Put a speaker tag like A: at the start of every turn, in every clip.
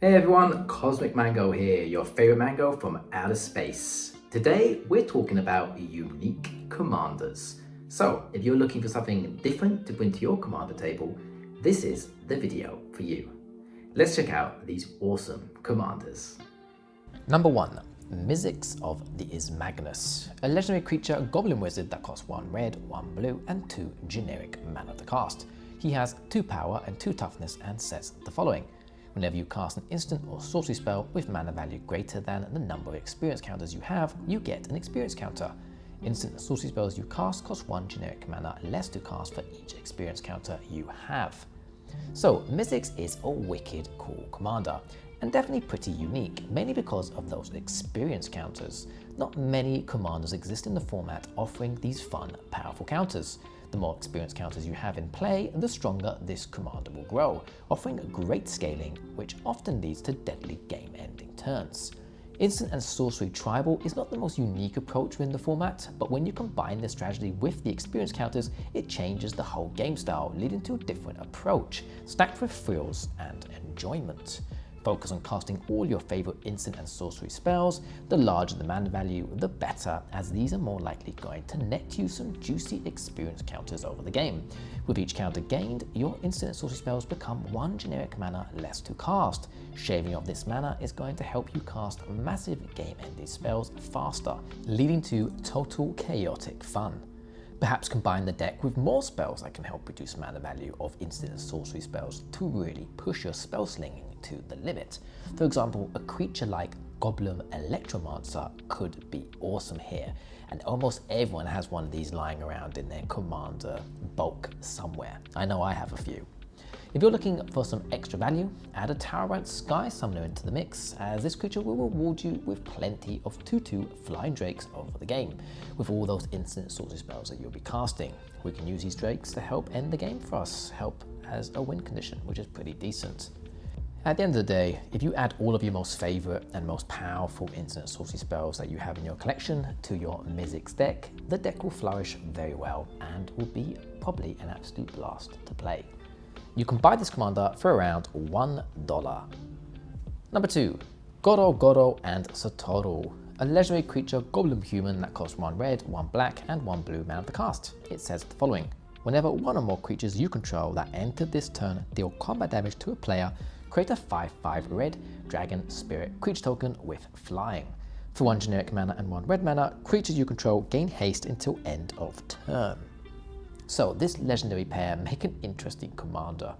A: Hey everyone, Cosmic Mango here, your favorite mango from outer space. Today we're talking about unique commanders. So, if you're looking for something different to bring to your commander table, this is the video for you. Let's check out these awesome commanders.
B: Number 1. Mizzix of the Is Magnus, a legendary creature goblin wizard that costs 1 red, 1 blue and 2 generic mana to cast. He has 2 power and 2 toughness and says the following. Whenever you cast an instant or sorcery spell with mana value greater than the number of experience counters you have, you get an experience counter. Instant and sorcery spells you cast cost 1 generic mana less to cast for each experience counter you have. So Mizzix is a wicked cool commander, and definitely pretty unique, mainly because of those experience counters. Not many commanders exist in the format offering these fun, powerful counters. The more experience counters you have in play, the stronger this commander will grow, offering great scaling, which often leads to deadly game-ending turns. Instant and sorcery tribal is not the most unique approach within the format, but when you combine this strategy with the experience counters, it changes the whole game style, leading to a different approach, stacked with thrills and enjoyment. Focus on casting all your favorite instant and sorcery spells. The larger the mana value, the better, as these are more likely going to net you some juicy experience counters over the game. With each counter gained, your instant and sorcery spells become 1 generic mana less to cast. Shaving off this mana is going to help you cast massive game-ending spells faster, leading to total chaotic fun. Perhaps combine the deck with more spells that can help reduce mana value of instant and sorcery spells to really push your spell slinging to the limit. For example, a creature like Goblin Electromancer could be awesome here, and almost everyone has one of these lying around in their commander bulk somewhere. I know I have a few. If you're looking for some extra value, add a Tyrant Sky Summoner into the mix, as this creature will reward you with plenty of 2/2 flying drakes over the game, with all those instant sorcery spells that you'll be casting. We can use these drakes to help end the game for us, help as a win condition, which is pretty decent. At the end of the day, if you add all of your most favorite and most powerful instant sorcery spells that you have in your collection to your Mizzix deck, the deck will flourish very well and will be probably an absolute blast to play. You can buy this commander for around $1. Number 2. Goro-Goro and Satoru, a legendary creature goblin human that costs 1 red, 1 black and 1 blue mana to cast. It says the following. Whenever one or more creatures you control that enter this turn deal combat damage to a player, create a 5/5 red dragon spirit creature token with flying. For 1 generic mana and 1 red mana, creatures you control gain haste until end of turn. So this legendary pair make an interesting commander.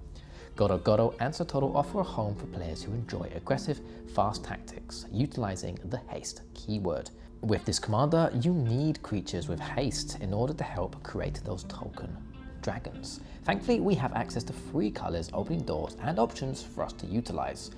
B: Goro-Goro and Satoru offer a home for players who enjoy aggressive, fast tactics, utilizing the haste keyword. With this commander, you need creatures with haste in order to help create those token dragons. Thankfully, we have access to 3 colors, opening doors and options for us to utilize.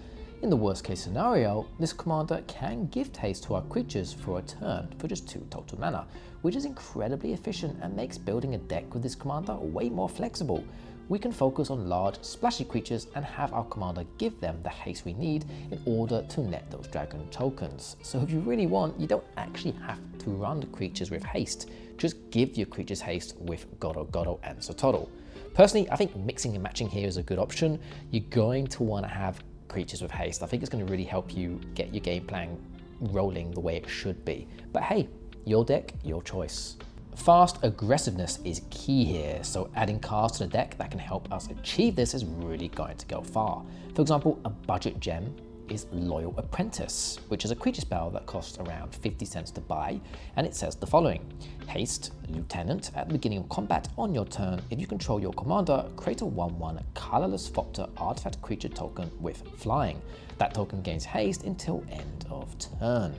B: In the worst case scenario, this commander can gift haste to our creatures for a turn for just 2 total mana, which is incredibly efficient and makes building a deck with this commander way more flexible. We can focus on large, splashy creatures and have our commander give them the haste we need in order to net those dragon tokens. So if you really want, you don't actually have to run the creatures with haste, just give your creatures haste with Goro-Goro and Satoru. Personally, I think mixing and matching here is a good option. You're going to want to have creatures with haste. I think it's going to really help you get your game plan rolling the way it should be. But hey, your deck, your choice. Fast aggressiveness is key here, so adding cards to the deck that can help us achieve this is really going to go far. For example, a budget gem is Loyal Apprentice, which is a creature spell that costs around 50 cents to buy, and it says the following. Haste, Lieutenant, at the beginning of combat on your turn, if you control your commander, create a 1/1 colorless Fopter artifact creature token with flying. That token gains haste until end of turn.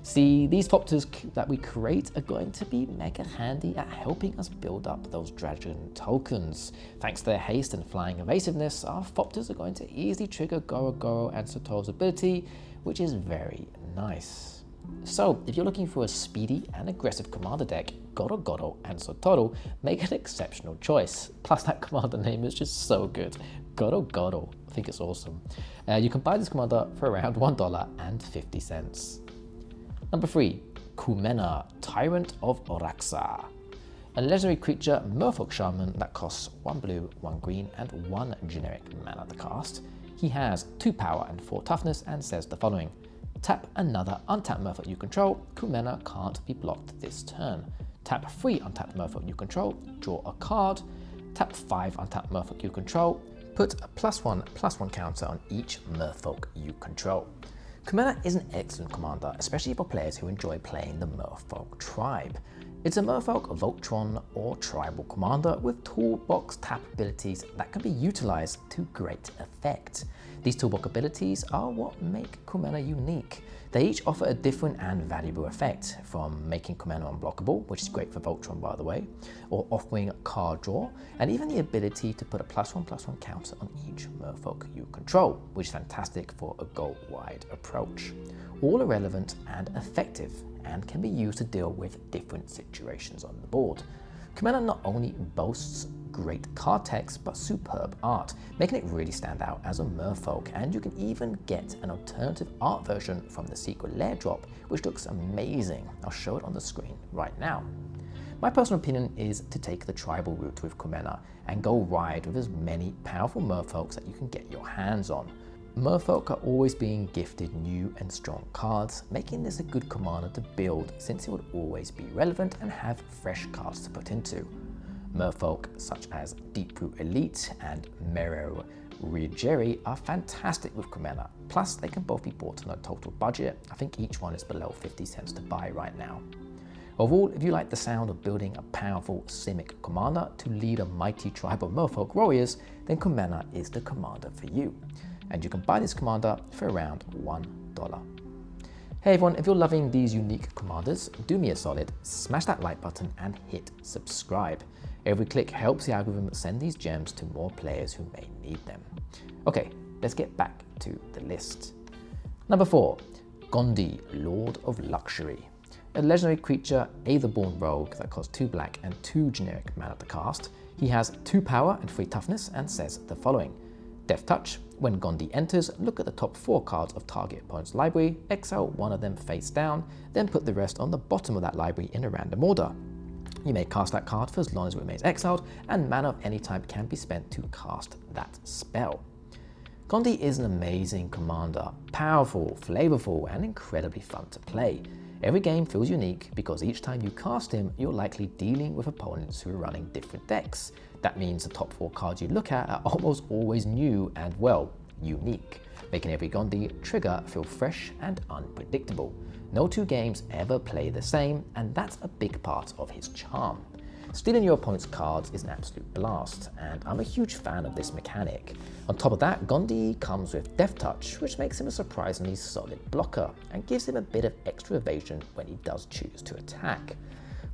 B: See, these Fopters that we create are going to be mega handy at helping us build up those dragon tokens. Thanks to their haste and flying evasiveness, our Fopters are going to easily trigger Goro-Goro and Satoru's ability, which is very nice. So, if you're looking for a speedy and aggressive commander deck, Goro-Goro and Satoru make an exceptional choice. Plus that commander name is just so good. Goro-Goro, I think it's awesome. You can buy this commander for around $1.50. Number 3. Kumena, Tyrant of Orazca, a legendary creature merfolk shaman that costs 1 blue, 1 green and 1 generic mana to cast. He has 2 power and 4 toughness and says the following. Tap another untapped Merfolk you control. Kumena can't be blocked this turn. Tap 3 untapped Merfolk you control. Draw a card. Tap 5 untapped Merfolk you control. Put a +1/+1 counter on each Merfolk you control. Kumena is an excellent commander, especially for players who enjoy playing the Merfolk tribe. It's a Merfolk Voltron or tribal commander with toolbox tap abilities that can be utilized to great effect. These toolbox abilities are what make Kumena unique. They each offer a different and valuable effect, from making Kumena unblockable, which is great for Voltron by the way, or offering card draw, and even the ability to put a +1/+1 counter on each Merfolk you control, which is fantastic for a goal-wide approach. All are relevant and effective, and can be used to deal with different situations on the board. Kumena not only boasts great card text, but superb art, making it really stand out as a Merfolk, and you can even get an alternative art version from the secret lair drop, which looks amazing. I'll show it on the screen right now. My personal opinion is to take the tribal route with Kumena and go wide with as many powerful Merfolks that you can get your hands on. Merfolk are always being gifted new and strong cards, making this a good commander to build since it would always be relevant and have fresh cards to put into. Merfolk such as Deeproot Elite and Mero Rijeri are fantastic with Kumena, plus they can both be bought on a total budget. I think each one is below 50 cents to buy right now. Overall, if you like the sound of building a powerful Simic commander to lead a mighty tribe of Merfolk warriors, then Kumena is the commander for you. And you can buy this commander for around $1. Hey everyone, if you're loving these unique commanders, do me a solid, smash that like button and hit subscribe. Every click helps the algorithm send these gems to more players who may need them. Okay, let's get back to the list. Number 4, Gonti, Lord of Luxury. A legendary creature, Aetherborn rogue that costs 2 black and 2 generic mana to cast. He has 2 power and 3 toughness and says the following. Death Touch. When Gonti enters, look at the top 4 cards of target opponent's library, exile one of them face down, then put the rest on the bottom of that library in a random order. You may cast that card for as long as it remains exiled, and mana of any type can be spent to cast that spell. Gonti is an amazing commander, powerful, flavorful, and incredibly fun to play. Every game feels unique because each time you cast him, you're likely dealing with opponents who are running different decks. That means the top 4 cards you look at are almost always new and, well, unique, making every Gonti trigger feel fresh and unpredictable. No 2 games ever play the same, and that's a big part of his charm. Stealing your opponent's cards is an absolute blast, and I'm a huge fan of this mechanic. On top of that, Gonti comes with Death Touch, which makes him a surprisingly solid blocker, and gives him a bit of extra evasion when he does choose to attack.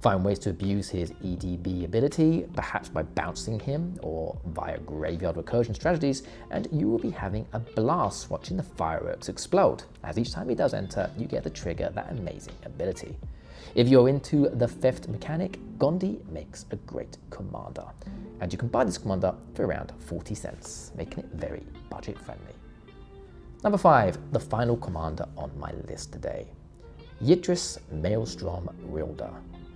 B: Find ways to abuse his EDB ability, perhaps by bouncing him or via graveyard recursion strategies, and you will be having a blast watching the fireworks explode, as each time he does enter, you get to trigger that amazing ability. If you're into the theft mechanic, Gonti makes a great commander, and you can buy this commander for around 40 cents, making it very budget friendly. Number 5, the final commander on my list today. Yidris Maelstrom Wielder.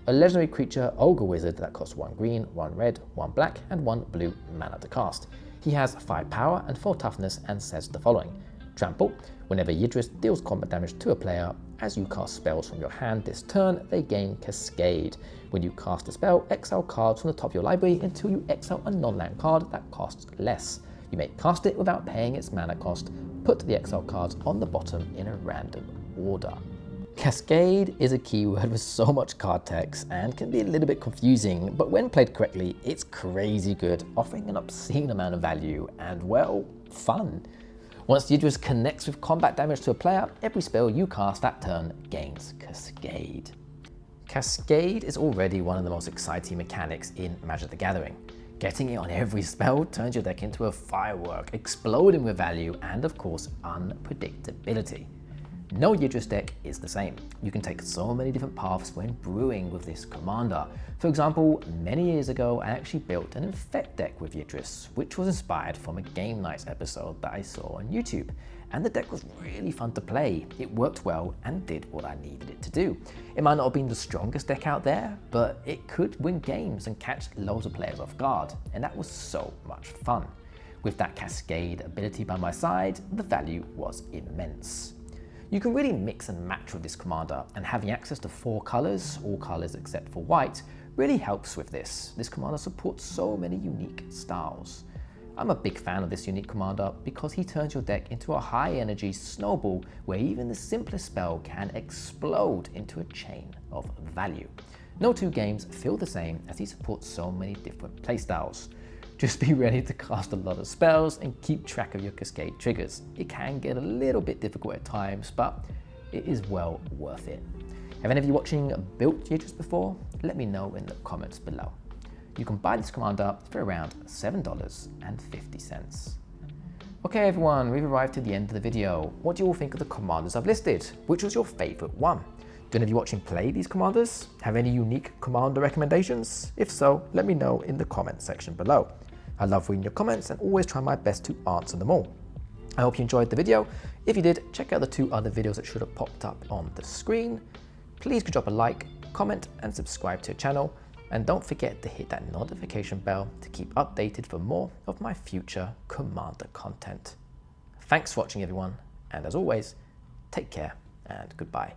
B: A legendary creature ogre wizard that costs 1 green, 1 red, 1 black, and 1 blue mana to cast. He has 5 power and 4 toughness and says the following. Trample. Whenever Yidris deals combat damage to a player, as you cast spells from your hand this turn, they gain Cascade. When you cast a spell, exile cards from the top of your library until you exile a non-land card that costs less. You may cast it without paying its mana cost. Put the exile cards on the bottom in a random order. Cascade is a keyword with so much card text and can be a little bit confusing, but when played correctly, it's crazy good, offering an obscene amount of value and, well, fun. Once Yidris connects with combat damage to a player, every spell you cast that turn gains Cascade. Cascade is already one of the most exciting mechanics in Magic the Gathering. Getting it on every spell turns your deck into a firework, exploding with value and, of course, unpredictability. No Yidris deck is the same. You can take so many different paths when brewing with this commander. For example, many years ago, I actually built an Infect deck with Yidris, which was inspired from a Game Nights episode that I saw on YouTube. And the deck was really fun to play. It worked well and did what I needed it to do. It might not have been the strongest deck out there, but it could win games and catch loads of players off guard. And that was so much fun. With that Cascade ability by my side, the value was immense. You can really mix and match with this commander, and having access to 4 colours, all colours except for white, really helps with this. This commander supports so many unique styles. I'm a big fan of this unique commander because he turns your deck into a high energy snowball where even the simplest spell can explode into a chain of value. No 2 games feel the same as he supports so many different playstyles. Just be ready to cast a lot of spells and keep track of your Cascade triggers. It can get a little bit difficult at times, but it is well worth it. Have any of you watching built Yidris before? Let me know in the comments below. You can buy this commander for around $7.50. Okay everyone, we've arrived to the end of the video. What do you all think of the commanders I've listed? Which was your favourite one? Do any of you watching play these commanders? Have any unique commander recommendations? If so, let me know in the comments section below. I love reading your comments and always try my best to answer them all. I hope you enjoyed the video. If you did, check out the 2 other videos that should have popped up on the screen. Please drop a like, comment and subscribe to the channel. And don't forget to hit that notification bell to keep updated for more of my future commander content. Thanks for watching everyone, and as always, take care and goodbye.